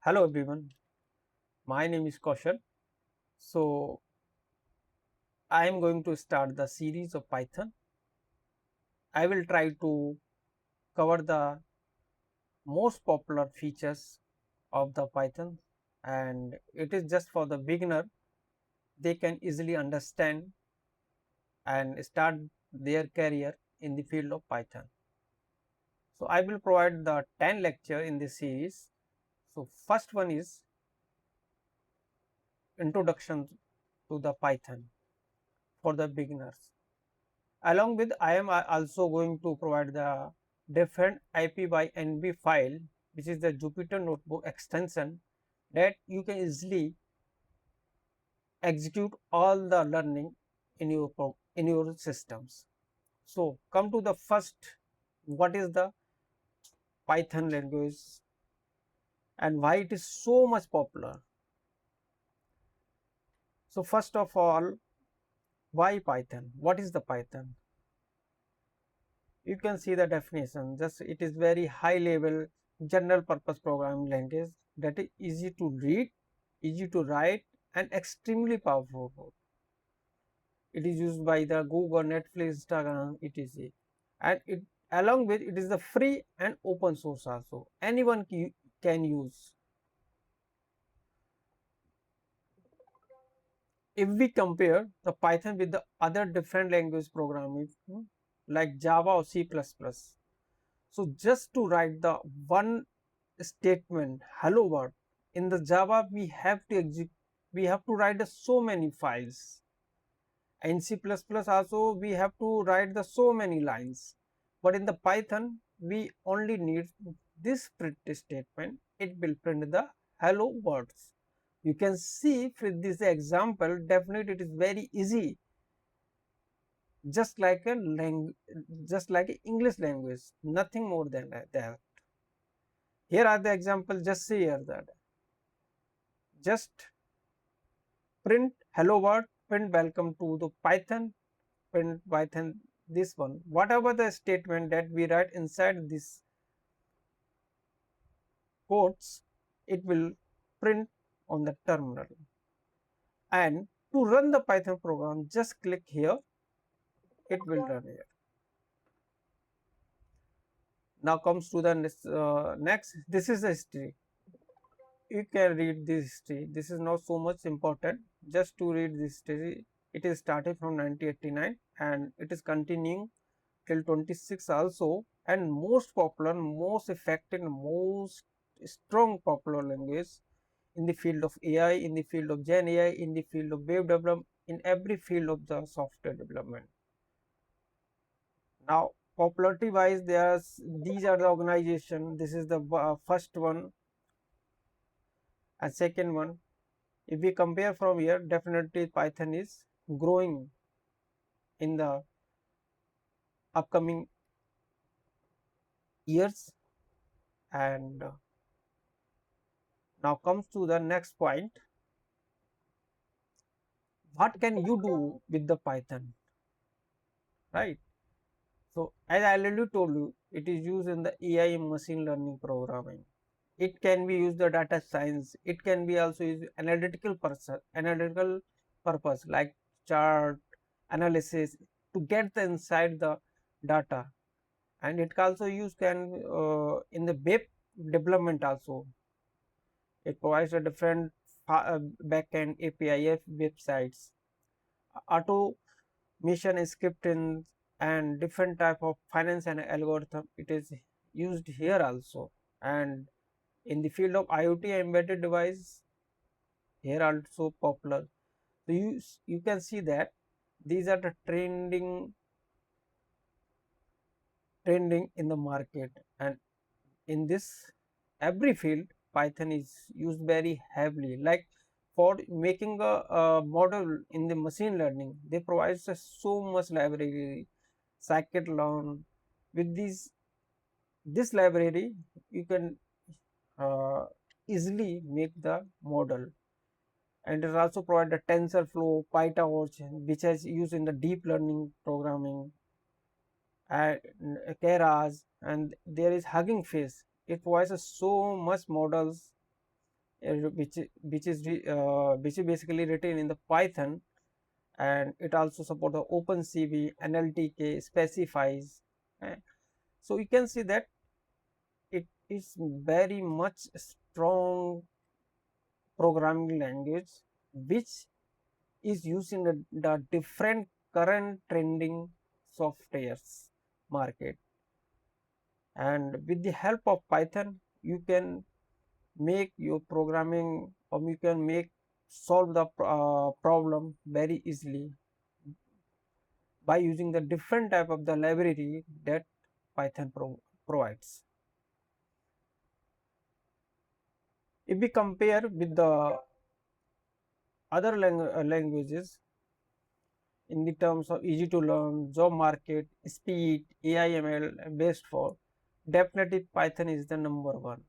Hello everyone, my name is Kaushal. So I am going to start the series of Python. I will try to cover the most popular features of the Python, and it is just for the beginner. They can easily understand and start their career in the field of Python. So I will provide the 10 lecture in this series. So first one is introduction to the Python for the beginners. Along with I am also going to provide the different IP by NB file, which is the Jupyter Notebook extension that you can easily execute all the learning in your systems. So come to the first, what is the Python language and why it is so much popular. So first of all, why Python? What is the Python? You can see the definition. Just it is very high level general purpose programming language that is easy to read, easy to write, and extremely powerful. It is used by the Google, Netflix, Instagram, etc. And it along with it is the free and open source also. Anyone can use. If we compare the Python with the other different language programming like Java or C++, so just to write the one statement hello world in the Java, we have to write the so many files. In C++ also we have to write the so many lines, but in the Python we only need this print statement. It will print the hello words. You can see for this example, definitely it is very easy, just like a just like a English language, nothing more than that. Here are the examples. Just see here that just print hello world, print welcome to the Python, print Python this one. Whatever the statement that we write inside this quotes, it will print on the terminal. And to run the Python program, just click here, it will run here. Now comes to the next. This is the history. You can read this history. This is not so much important. Just to read this history, it is started from 1989 and it is continuing till 26 also, and most popular, most effective, most strong popular language in the field of AI, in the field of Gen AI, in the field of web development, in every field of the software development. Now popularity wise, these are the organization. This is the first one and second one. If we compare from here, definitely Python is growing in the upcoming years. And now comes to the next point. What can you do with the Python, right? So as I already told you, it is used in the AI and machine learning programming. It can be used the data science. It can be also used analytical purpose like chart analysis to get the inside the data. And it also used can in the web development also. It provides a different backend API websites, automation scripting, and different type of finance and algorithm. It is used here also. And in the field of IoT embedded device, here also popular. So you can see that these are the trending in the market, and in this every field Python is used very heavily. Like for making a model in the machine learning, they provide us so much library scikit-learn. With this library you can uh, easily make the model. And it also provide the TensorFlow, PyTorch, which is used in the deep learning programming, and Keras, and there is Hugging Face. It provides us so much models which is basically written in the Python, and it also supports the OpenCV, NLTK, specifies. eh. So you can see that it is very much strong programming language which is used in the different current trending softwares market. And with the help of Python, you can make your programming, or you can make solve the problem very easily by using the different type of the library that Python provides. If we compare with the other languages in the terms of easy to learn, job market, speed, AI/ML, best for, definitely Python is the number one.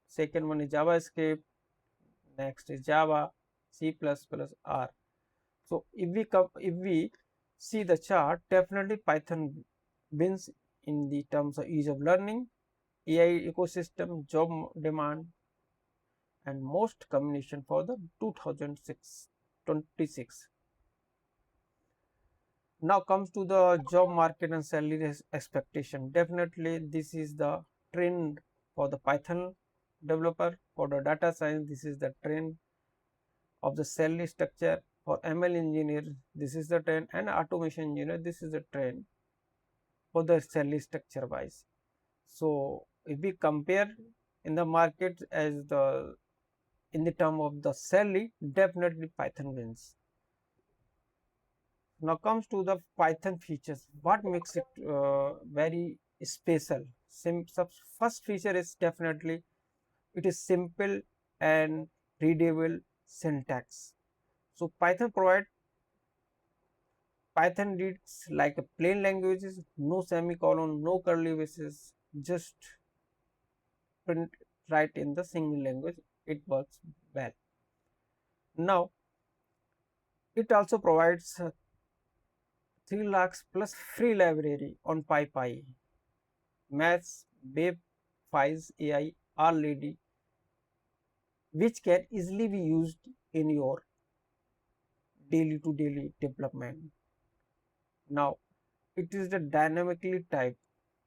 Second one is JavaScript, next is Java, C++, R. So if we see the chart, definitely Python wins in the terms of ease of learning, AI ecosystem, job demand, and most combination for the 2026. Now comes to the job market and salary expectation. Definitely this is the trend for the Python developer. For the data science, this is the trend of the salary structure. For ML engineer, this is the trend, and automation engineer, this is the trend for the salary structure wise. So if we compare in the market as the in the term of the salary, definitely Python wins. Now comes to the Python features. What makes it very special? First feature is definitely it is simple and readable syntax. So Python reads like a plain languages, no semicolon, no curly braces, just print right in the single language. It works well. Now it also provides 3 lakhs plus free library on PyPy. Maths, web, files, AI are ready, which can easily be used in your daily to daily development. Now it is the dynamically typed,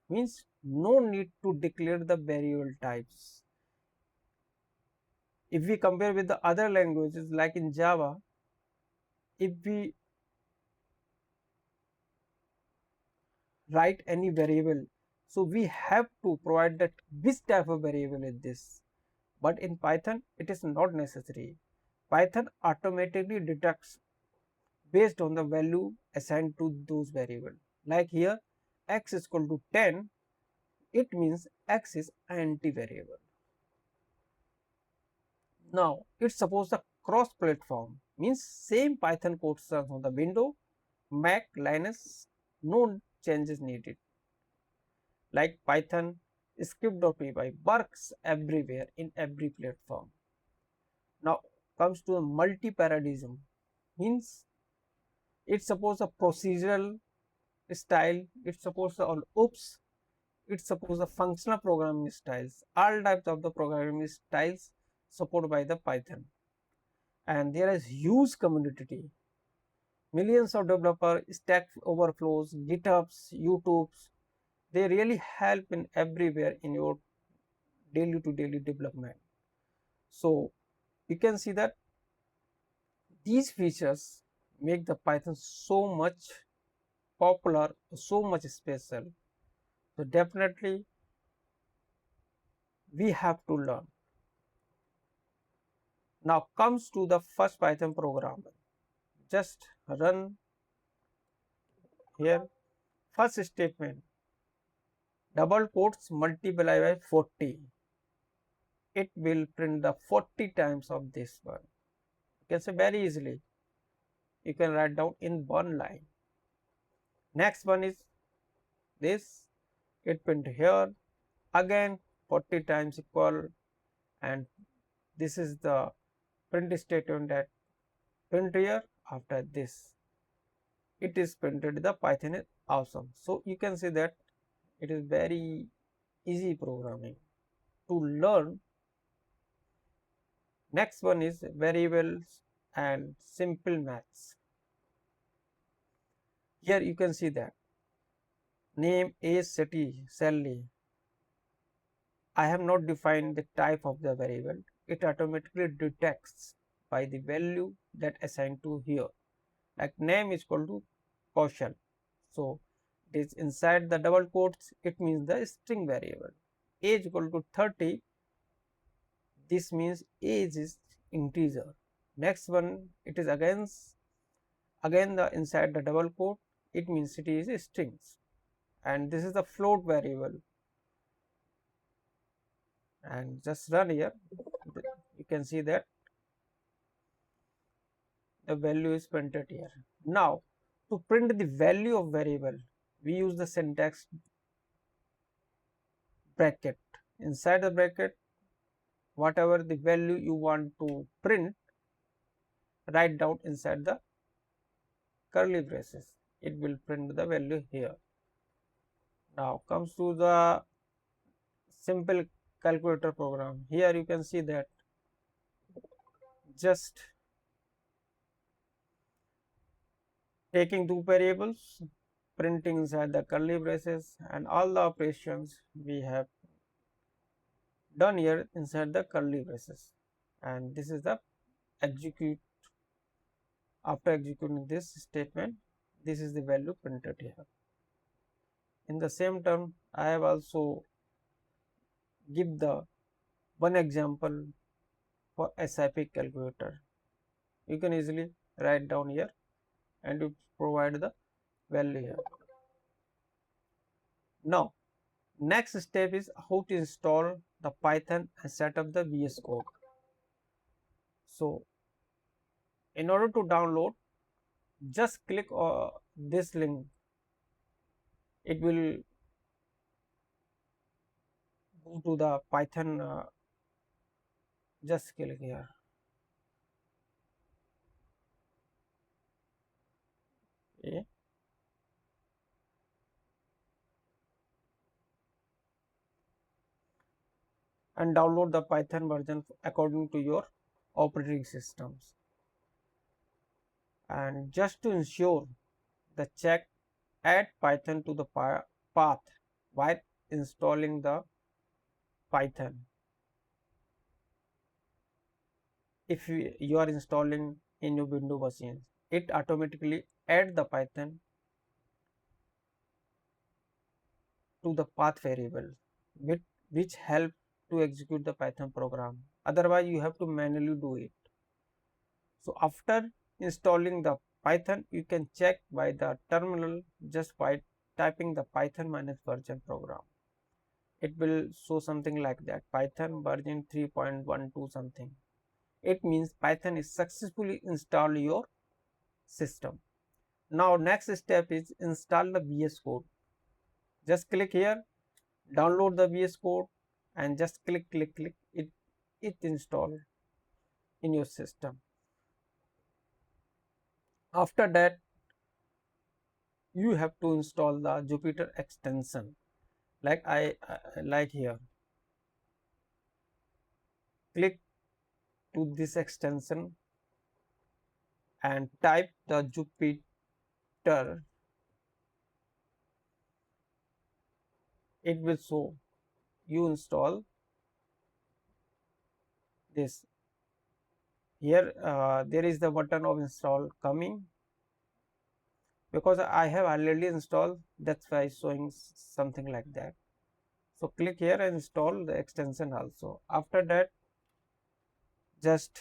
means no need to declare the variable types. If we compare with the other languages like in Java, if we write any variable, so we have to provide that which type of variable is this. But in Python, it is not necessary. Python automatically detects based on the value assigned to those variables. Like here, x is equal to 10, it means x is anti variable. Now, it supports the cross platform, means same Python code runs on the Windows, Mac, Linux, no changes needed. Like Python script.py works everywhere in every platform. Now comes to a multi-paradigm, means it supports a procedural style, it supports all OOPS, it supports the functional programming styles, all types of the programming styles supported by the Python. And there is huge community, millions of developers, Stack Overflows, GitHubs, YouTubes, they really help in everywhere in your daily to daily development. So you can see that these features make the Python so much popular, so much special. So definitely we have to learn. Now comes to the first Python program. Just run here. First statement, double quotes multiply by 40. It will print the 40 times of this one. You can say very easily. You can write down in one line. Next one is this. It print here. Again 40 times equal, and this is the print statement that print here. After this it is printed. The Python is awesome. So you can see that it is very easy programming to learn. Next one is variables and simple maths. Here you can see that name, age, city, salary. I have not defined the type of the variable. It automatically detects by the value that assigned to here. Like name is equal to Kaushal. So it is inside the double quotes, it means the string variable. Age equal to 30, this means age is integer. Next one, it is again the inside the double quote, it means it is strings. And this is the float variable, and just run here, you can see that the value is printed here. Now to print the value of variable, we use the syntax bracket. Inside the bracket, whatever the value you want to print, write down inside the curly braces, it will print the value here. Now comes to the simple calculator program. Here you can see that just taking two variables, printing inside the curly braces, and all the operations we have done here inside the curly braces. And this is the execute. After executing this statement, this is the value printed here. In the same term, I have also give the one example for SIP calculator. You can easily write down here and you provide the value here. Now next step is how to install the Python and set up the VS Code. So in order to download, just click this link. It will go to the Python. Just click here. Okay. And download the Python version according to your operating systems. And just to ensure the check add Python to the path while installing the Python. If you are installing in your Windows machine, it automatically add the Python to the path variable, which help to execute the Python program. Otherwise, you have to manually do it. So after installing the Python, you can check by the terminal just by typing the Python minus version program. It will show something like that, Python version 3.12 something. It means Python is successfully installed your system. Now next step is install the VS Code. Just click here, download the VS Code, and just click it installed in your system. After that, you have to install the Jupyter extension. Like like here, click to this extension and type the Jupyter. It will show you install this. Here there is the button of install coming. Because I have already installed, that's why it's showing something like that. So click here and install the extension also. After that, just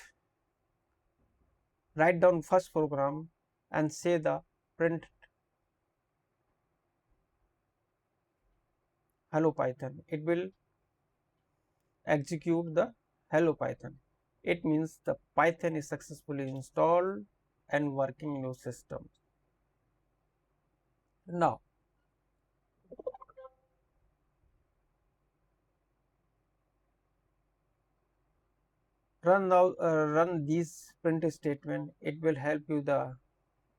write down first program and say the print hello Python. It will execute the hello Python. It means the Python is successfully installed and working in your system. Now run these print statement. It will help you the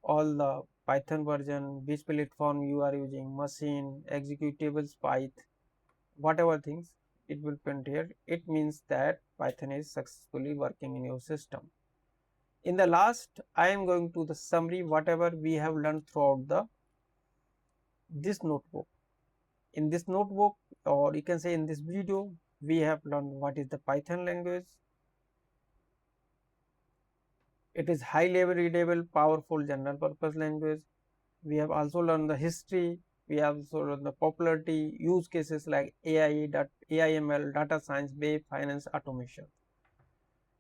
all the Python version, which platform you are using, machine, executables, Python, whatever things. it will print here. It means that Python is successfully working in your system. In the last, I am going to the summary whatever we have learned throughout this notebook. In this notebook, or you can say in this video, we have learned what is the Python language. It is high level readable, powerful general purpose language. We have also learned the history. We have also learned the popularity, use cases like AI, AIML, data science, web, finance, automation.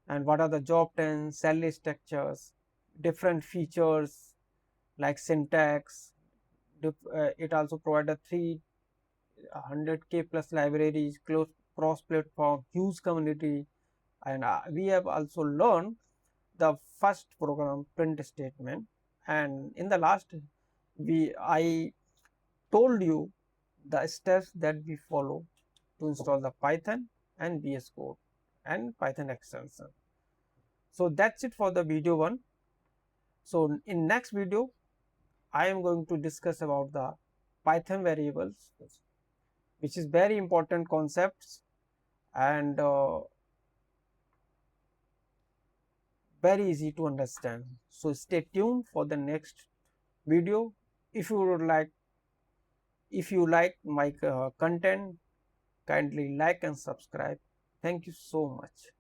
And what are the job trends, salary structures, different features like syntax. It also provided 300k plus libraries, close cross platform, huge community, and we have also learned the first program print statement. And in the last, I told you the steps that we follow to install the Python and VS Code and Python extension. So that's it for the video 1. So in next video, I am going to discuss about the Python variables, which is very important concepts and very easy to understand. So stay tuned for the next video. If you would like, if you like my content, kindly like and subscribe. Thank you so much.